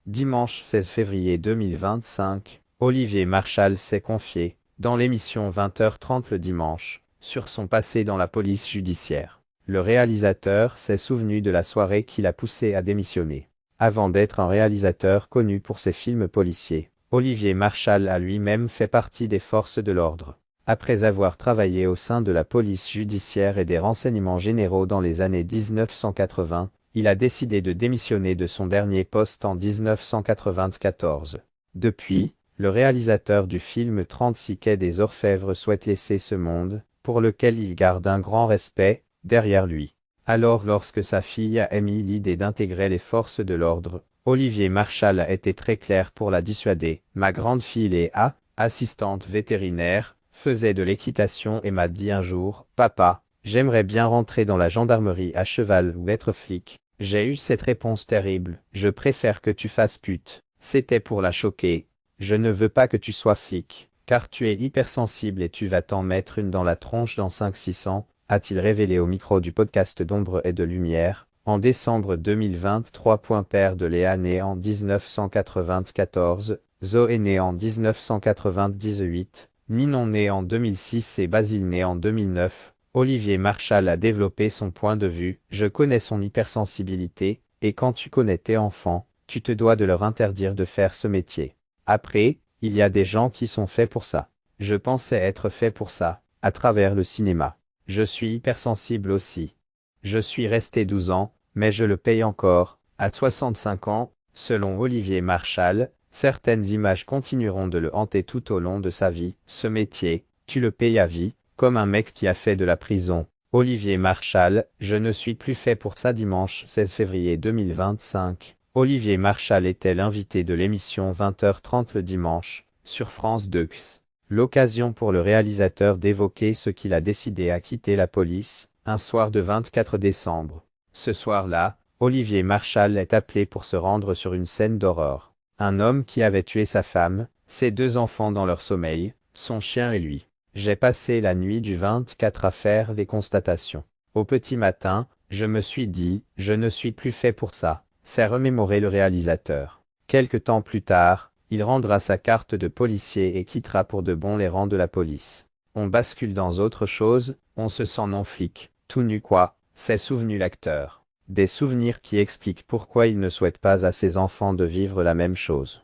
Dimanche 16 février 2025, Olivier Marchal s'est confié, dans l'émission 20h30 le dimanche, sur son passé dans la police judiciaire. Le réalisateur s'est souvenu de la soirée qui l'a poussé à démissionner. Avant d'être un réalisateur connu pour ses films policiers, Olivier Marchal a lui-même fait partie des forces de l'ordre. Après avoir travaillé au sein de la police judiciaire et des renseignements généraux dans les années 1980, il a décidé de démissionner de son dernier poste en 1994. Depuis, le réalisateur du film 36 quai des Orfèvres souhaite laisser ce monde, pour lequel il garde un grand respect, derrière lui. Alors lorsque sa fille a émis l'idée d'intégrer les forces de l'ordre, Olivier Marchal a été très clair pour la dissuader. Ma grande fille Léa, assistante vétérinaire, faisait de l'équitation et m'a dit un jour, « Papa, j'aimerais bien rentrer dans la gendarmerie à cheval ou être flic. » J'ai eu cette réponse terrible, « Je préfère que tu fasses pute. » C'était pour la choquer. « Je ne veux pas que tu sois flic, car tu es hypersensible et tu vas t'en mettre une dans la tronche dans 5-6 ans, a-t-il révélé au micro du podcast d'Ombre et de Lumière, en décembre 2023. Père de Léa né en 1994, Zoé né en 1998, Ninon né en 2006 et Basile né en 2009, Olivier Marchal a développé son point de vue. « Je connais son hypersensibilité, et quand tu connais tes enfants, tu te dois de leur interdire de faire ce métier. Après, il y a des gens qui sont faits pour ça. Je pensais être fait pour ça, à travers le cinéma. Je suis hypersensible aussi. Je suis resté 12 ans, mais je le paye encore, à 65 ans, » selon Olivier Marchal. Certaines images continueront de le hanter tout au long de sa vie. Ce métier, tu le payes à vie, comme un mec qui a fait de la prison. Olivier Marchal, je ne suis plus fait pour ça. Dimanche 16 février 2025. Olivier Marchal était l'invité de l'émission 20h30 le dimanche, sur France 2. L'occasion pour le réalisateur d'évoquer ce qu'il a décidé à quitter la police, un soir de 24 décembre. Ce soir-là, Olivier Marchal est appelé pour se rendre sur une scène d'horreur. Un homme qui avait tué sa femme, ses 2 enfants dans leur sommeil, son chien et lui. J'ai passé la nuit du 24 à faire des constatations. Au petit matin, je me suis dit, je ne suis plus fait pour ça, s'est remémoré le réalisateur. Quelque temps plus tard, il rendra sa carte de policier et quittera pour de bon les rangs de la police. On bascule dans autre chose, on se sent non flic, tout nu quoi, s'est souvenu l'acteur. Des souvenirs qui expliquent pourquoi il ne souhaite pas à ses enfants de vivre la même chose.